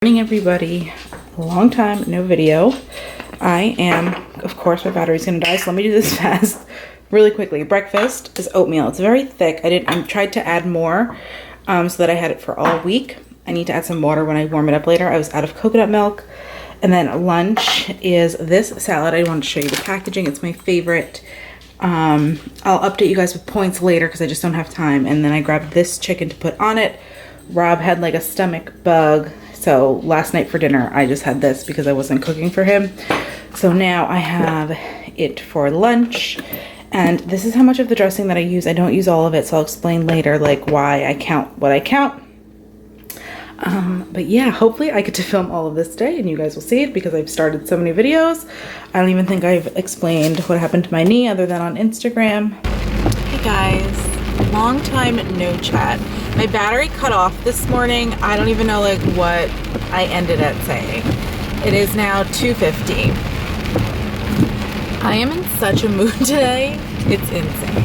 Morning everybody. Long time no video. I am, of course my battery's gonna die, so let me do this fast really quickly. Breakfast is oatmeal. It's very thick. I tried to add more so that I had it for all week. I need to add some water when I warm it up later. I was out of coconut milk. And then lunch is this salad. I wanted to show you the packaging. It's my favorite. I'll update you guys with points later because I just don't have time. And then I grabbed this chicken to put on it. Rob had like a stomach bug, so last night for dinner I just had this because I wasn't cooking for him. So now I have it for lunch, and this is how much of the dressing that I use. I don't use all of it, so I'll explain later like why I count what I count. But yeah, hopefully I get to film all of this today and you guys will see it because I've started so many videos. I don't even think I've explained what happened to my knee other than on Instagram. Hey guys, long time no chat. My battery cut off this morning. I don't even know like what I ended at saying. It is now 2:50. I am in such a mood today. It's insane.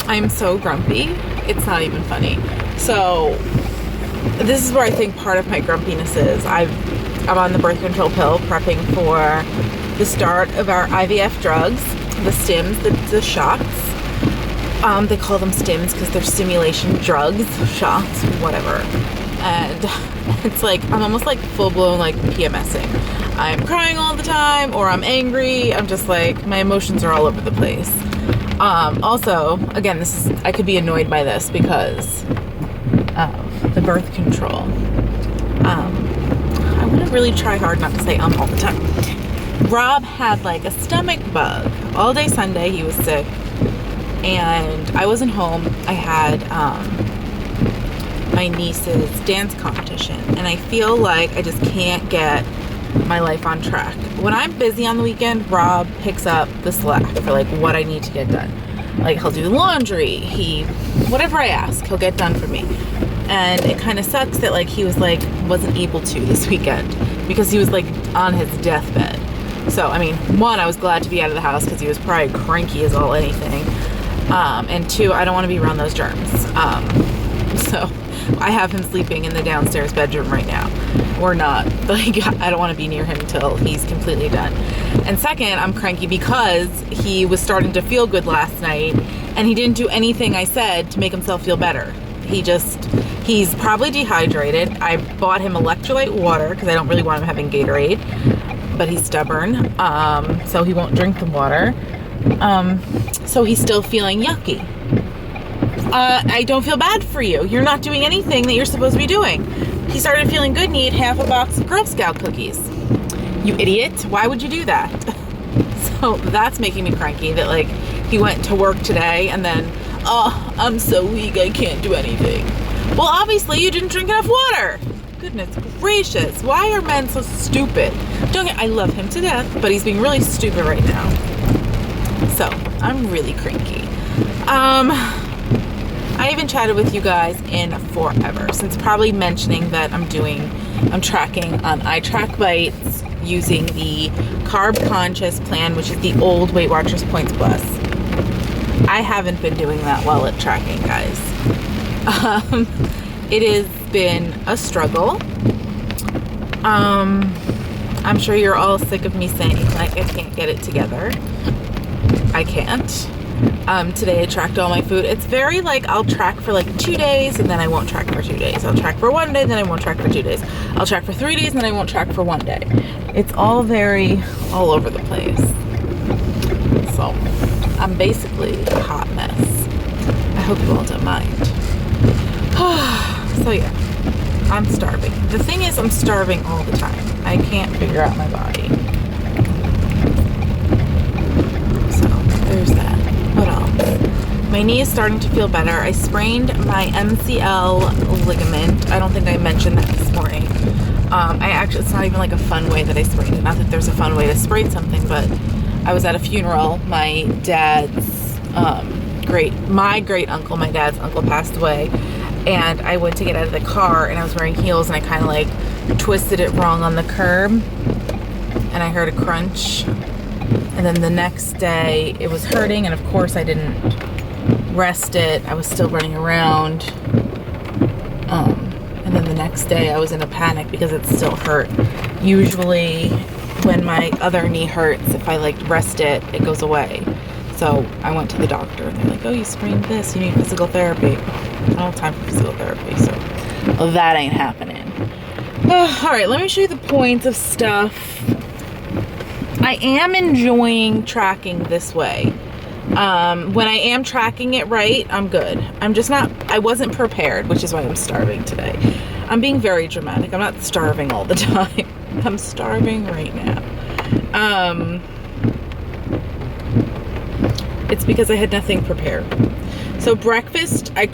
I'm so grumpy. It's not even funny. So this is where I think part of my grumpiness is. I'm on the birth control pill, prepping for the start of our IVF drugs, the stims, the shots. They call them stims because they're stimulation drugs, shots, whatever. And it's like, I'm almost like full-blown like PMSing. I'm crying all the time, or I'm angry. I'm just like, my emotions are all over the place. Also, again, I could be annoyed by this because of the birth control. I want to really try hard not to say all the time. Rob had like a stomach bug. All day Sunday he was sick. And I wasn't home. I had my niece's dance competition, and I feel like I just can't get my life on track. When I'm busy on the weekend, Rob picks up the slack for like what I need to get done. Like he'll do the laundry, whatever I ask, he'll get done for me. And it kind of sucks that like he wasn't able to this weekend because he was like on his deathbed. So I mean, one, I was glad to be out of the house because he was probably cranky as all anything. And two, I don't want to be around those germs. So I have him sleeping in the downstairs bedroom right now, or not. Like, I don't want to be near him until he's completely done. And second, I'm cranky because he was starting to feel good last night and he didn't do anything I said to make himself feel better. He's probably dehydrated. I bought him electrolyte water because I don't really want him having Gatorade, but he's stubborn. So he won't drink the water. So he's still feeling yucky. I don't feel bad for you. You're not doing anything that you're supposed to be doing. He started feeling good and he ate half a box of Girl Scout cookies. You idiot. Why would you do that? So that's making me cranky that like he went to work today and then, oh, I'm so weak I can't do anything. Well, obviously you didn't drink enough water. Goodness gracious. Why are men so stupid? I love him to death, but he's being really stupid right now. So I'm really cranky. I haven't chatted with you guys in forever, since probably mentioning that I'm tracking on iTrackBites using the Carb Conscious plan, which is the old Weight Watchers Points Plus. I haven't been doing that well at tracking, guys. It has been a struggle. I'm sure you're all sick of me saying like I can't get it together. I can't. Today I tracked all my food. It's very like I'll track for like 2 days and then I won't track for 2 days. I'll track for 1 day, then I won't track for 2 days. I'll track for 3 days and then I won't track for 1 day. It's all very all over the place. So I'm basically a hot mess. I hope you all don't mind. So yeah, I'm starving. The thing is I'm starving all the time. I can't figure out my body. So there's that. What else? My knee is starting to feel better. I sprained my MCL ligament. I don't think I mentioned that this morning. It's not even like a fun way that I sprained it. Not that there's a fun way to sprain something, but I was at a funeral. My dad's my great uncle, my dad's uncle passed away. And I went to get out of the car and I was wearing heels and I kind of like twisted it wrong on the curb. And I heard a crunch. And then the next day it was hurting, and of course I didn't rest it. I was still running around. And then the next day I was in a panic because it still hurt. Usually when my other knee hurts, if I like rest it, it goes away. So I went to the doctor and they're like, oh, you sprained this, you need physical therapy. I don't have time for physical therapy, so well, that ain't happening. All right, let me show you the points of stuff. I am enjoying tracking this way. When I am tracking it right, I'm good. I'm just not, I wasn't prepared, which is why I'm starving today. I'm being very dramatic. I'm not starving all the time. I'm starving right now. It's because I had nothing prepared. So breakfast, I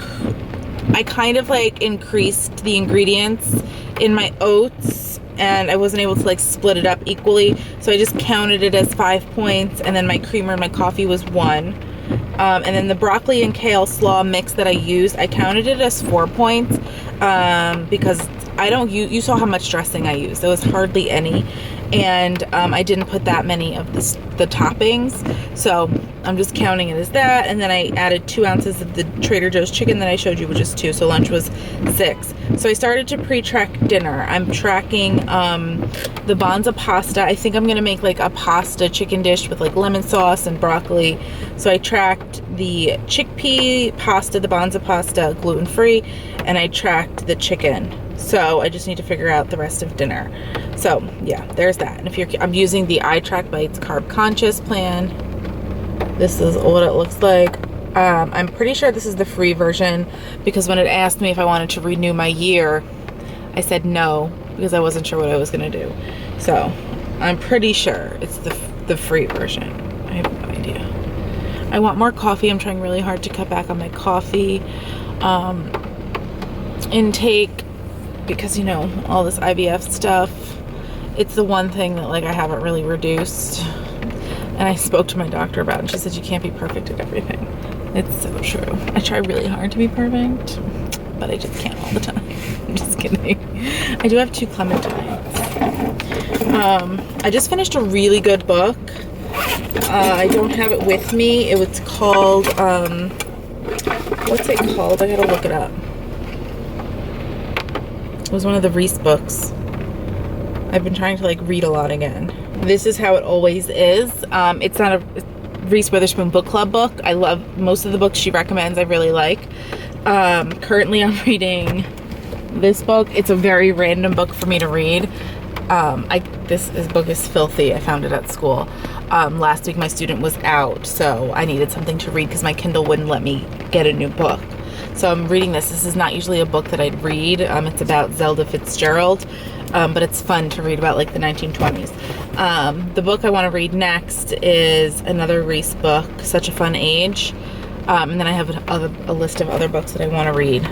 kind of like increased the ingredients in my oats, and I wasn't able to like split it up equally, so I just counted it as 5 points, and then my creamer and my coffee was 1. And then the broccoli and kale slaw mix that I used, I counted it as 4 points, because I don't use, you saw how much dressing I used. There was hardly any, and I didn't put that many of the toppings, so I'm just counting it as that. And then I added 2 ounces of the Trader Joe's chicken that I showed you, which is 2, so lunch was 6. So I started to pre-track dinner. I'm tracking the Banza pasta. I think I'm gonna make like a pasta chicken dish with like lemon sauce and broccoli. So I tracked the chickpea pasta, the Banza pasta, gluten-free, and I tracked the chicken. So I just need to figure out the rest of dinner. So yeah, there's that. And if you're, I'm using the iTrackBites Carb Conscious plan. This is what it looks like. I'm pretty sure this is the free version, because when it asked me if I wanted to renew my year, I said no, because I wasn't sure what I was gonna do. So I'm pretty sure it's the free version. I have no idea. I want more coffee. I'm trying really hard to cut back on my coffee intake, because you know, all this IVF stuff, it's the one thing that like I haven't really reduced. And I spoke to my doctor about it, and she said you can't be perfect at everything. It's so true. I try really hard to be perfect, but I just can't all the time. I'm just kidding. I do have 2 clementines. I just finished a really good book. I don't have it with me. It was called, what's it called? I gotta look it up. It was one of the Reese books. I've been trying to like read a lot again. This Is How It Always Is. It's not a Reese Witherspoon book club book. I love most of the books she recommends. I really like. Currently I'm reading this book. It's a very random book for me to read. This book is filthy. I found it at school. Last week my student was out, so I needed something to read because my Kindle wouldn't let me get a new book. So I'm reading this. This is not usually a book that I'd read. It's about Zelda Fitzgerald, but it's fun to read about like the 1920s. The book I want to read next is another Reese book, Such a Fun Age. And then I have a list of other books that I want to read,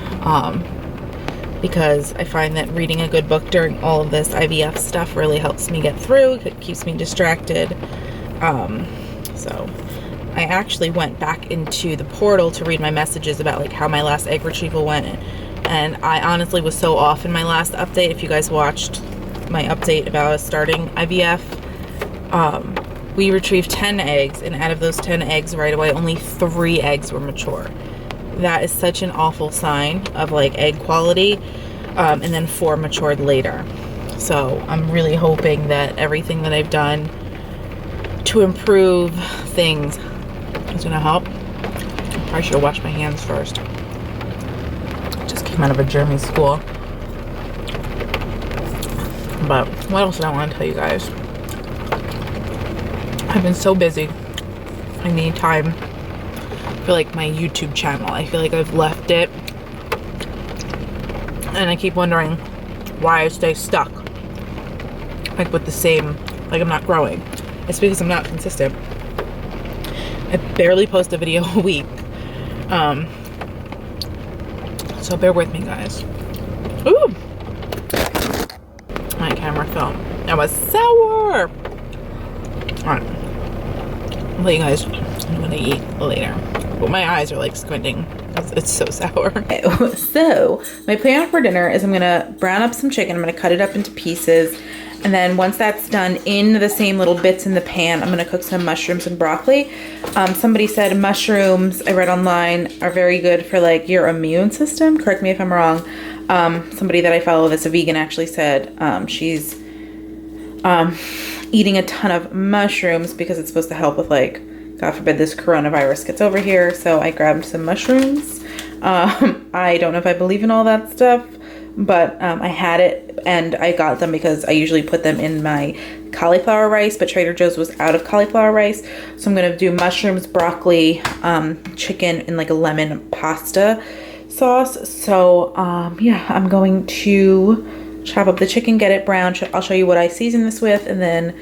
because I find that reading a good book during all of this IVF stuff really helps me get through. It keeps me distracted. So I actually went back into the portal to read my messages about like how my last egg retrieval went, and I honestly was so off in my last update. If you guys watched my update about us starting IVF, we retrieved 10 eggs, and out of those 10 eggs right away, only 3 eggs were mature. That is such an awful sign of like egg quality. And then 4 matured later. So I'm really hoping that everything that I've done to improve things is gonna help. I should wash my hands first. Just came out of a German school. But what else did I want to tell you guys? I've been so busy. I need time for like my YouTube channel. I feel like I've left it, and I keep wondering why I stay stuck, like with the same, like I'm not growing. It's because I'm not consistent. I barely post a video a week. So bear with me, guys. Ooh! My camera fell. That was sour! Alright. I'll let you guys know what I eat later. But my eyes are like squinting. It's so sour. So, my plan for dinner is I'm gonna brown up some chicken. I'm gonna cut it up into pieces. And then once that's done, in the same little bits in the pan, I'm gonna cook some mushrooms and broccoli. Somebody said mushrooms, I read online, are very good for like your immune system. Correct me if I'm wrong. Somebody that I follow that's a vegan actually said she's eating a ton of mushrooms because it's supposed to help with, like, God forbid this coronavirus gets over here. So I grabbed some mushrooms. I don't know if I believe in all that stuff, but I had it and I got them because I usually put them in my cauliflower rice, but Trader Joe's was out of cauliflower rice. So I'm gonna do mushrooms, broccoli, chicken, and like a lemon pasta sauce. So yeah, I'm going to chop up the chicken, get it brown. I'll show you what I season this with, and then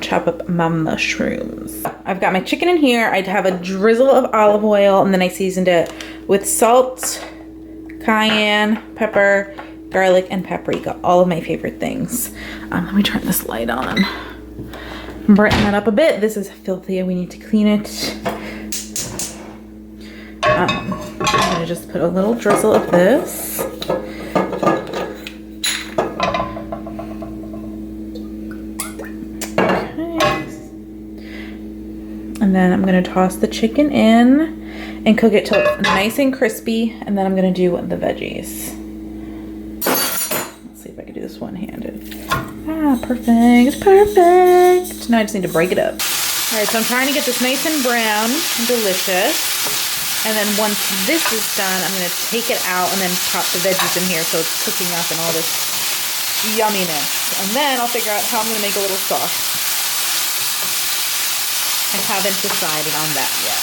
chop up my mushrooms. I've got my chicken in here. I'd have a drizzle of olive oil, and then I seasoned it with salt, cayenne, pepper, garlic, and paprika. All of my favorite things. Let me turn this light on. Brighten that up a bit. This is filthy and we need to clean it. I'm gonna just put a little drizzle of this. And then I'm gonna toss the chicken in and cook it till it's nice and crispy. And then I'm gonna do the veggies. Let's see if I can do this one-handed. Ah, perfect, perfect. Now I just need to break it up. All right, so I'm trying to get this nice and brown and delicious. And then once this is done, I'm gonna take it out and then pop the veggies in here so it's cooking up and all this yumminess. And then I'll figure out how I'm gonna make a little sauce. I haven't decided on that yet.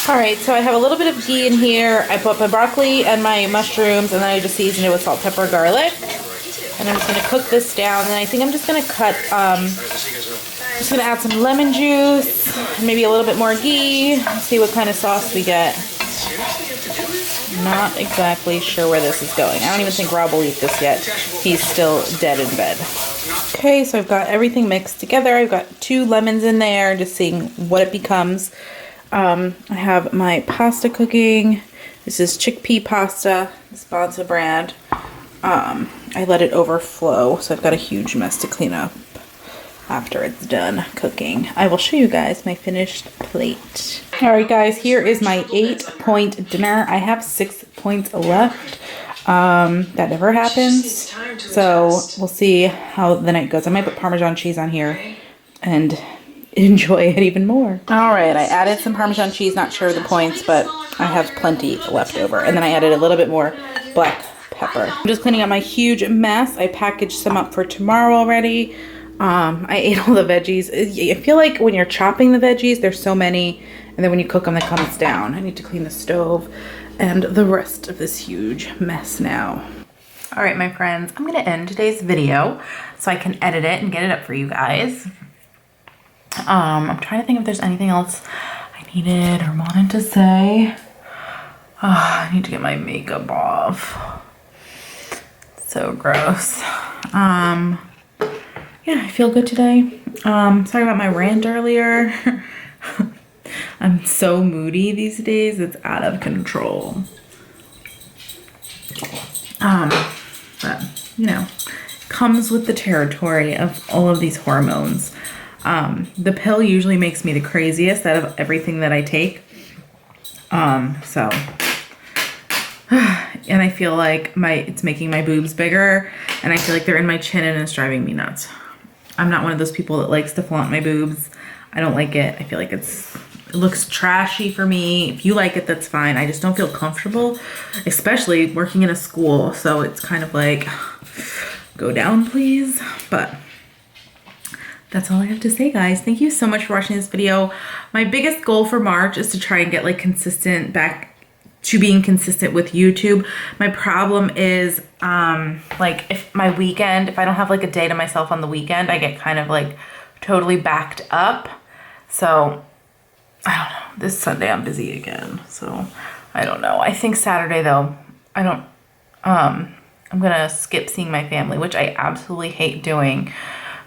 All right, so I have a little bit of ghee in here. I put my broccoli and my mushrooms, and then I just seasoned it with salt, pepper, garlic. And I'm just gonna cook this down. And I think I'm just gonna cut, just gonna add some lemon juice, maybe a little bit more ghee, see what kind of sauce we get. Not exactly sure where this is going. I don't even think Rob will eat this yet. He's still dead in bed. Okay, so I've got everything mixed together. I've got 2 lemons in there, just seeing what it becomes. I have my pasta cooking. This is chickpea pasta, Sponsa brand. I let it overflow, so I've got a huge mess to clean up after it's done cooking. I will show you guys my finished plate. All right, guys, here is my 8-point dinner. I have 6 points left. That never happens. So we'll see how the night goes. I might put Parmesan cheese on here and enjoy it even more. All right, I added some Parmesan cheese, not sure of the points, but I have plenty left over. And then I added a little bit more black pepper. I'm just cleaning up my huge mess. I packaged some up for tomorrow already. I ate all the veggies. I feel like when you're chopping the veggies, there's so many, and then when you cook them, it comes down. I need to clean the stove and the rest of this huge mess now. All right, my friends, I'm gonna end today's video so I can edit it and get it up for you guys. I'm trying to think if there's anything else I needed or wanted to say. Oh, I need to get my makeup off. So gross. Yeah, I feel good today. Sorry about my rant earlier. I'm so moody these days, it's out of control. But, you know, comes with the territory of all of these hormones. The pill usually makes me the craziest out of everything that I take. So, and I feel like it's making my boobs bigger, and I feel like they're in my chin and it's driving me nuts. I'm not one of those people that likes to flaunt my boobs. I don't like it. I feel like it looks trashy for me. If you like it, that's fine. I just don't feel comfortable, especially working in a school. So it's kind of like, go down, please. But that's all I have to say, guys. Thank you so much for watching this video. My biggest goal for March is to try and get like consistent back to being consistent with YouTube. My problem is like if my weekend, if I don't have like a day to myself on the weekend, I get kind of like totally backed up. So I don't know, this Sunday I'm busy again. So I don't know. I think Saturday though, I'm gonna skip seeing my family, which I absolutely hate doing,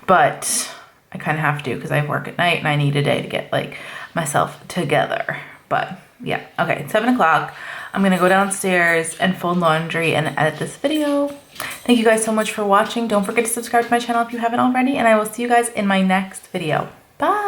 but I kind of have to because I work at night and I need a day to get like myself together. But yeah, okay, it's 7 o'clock. I'm gonna go downstairs and fold laundry and edit this video. Thank you guys so much for watching. Don't forget to subscribe to my channel if you haven't already, and I will see you guys in my next video. Bye.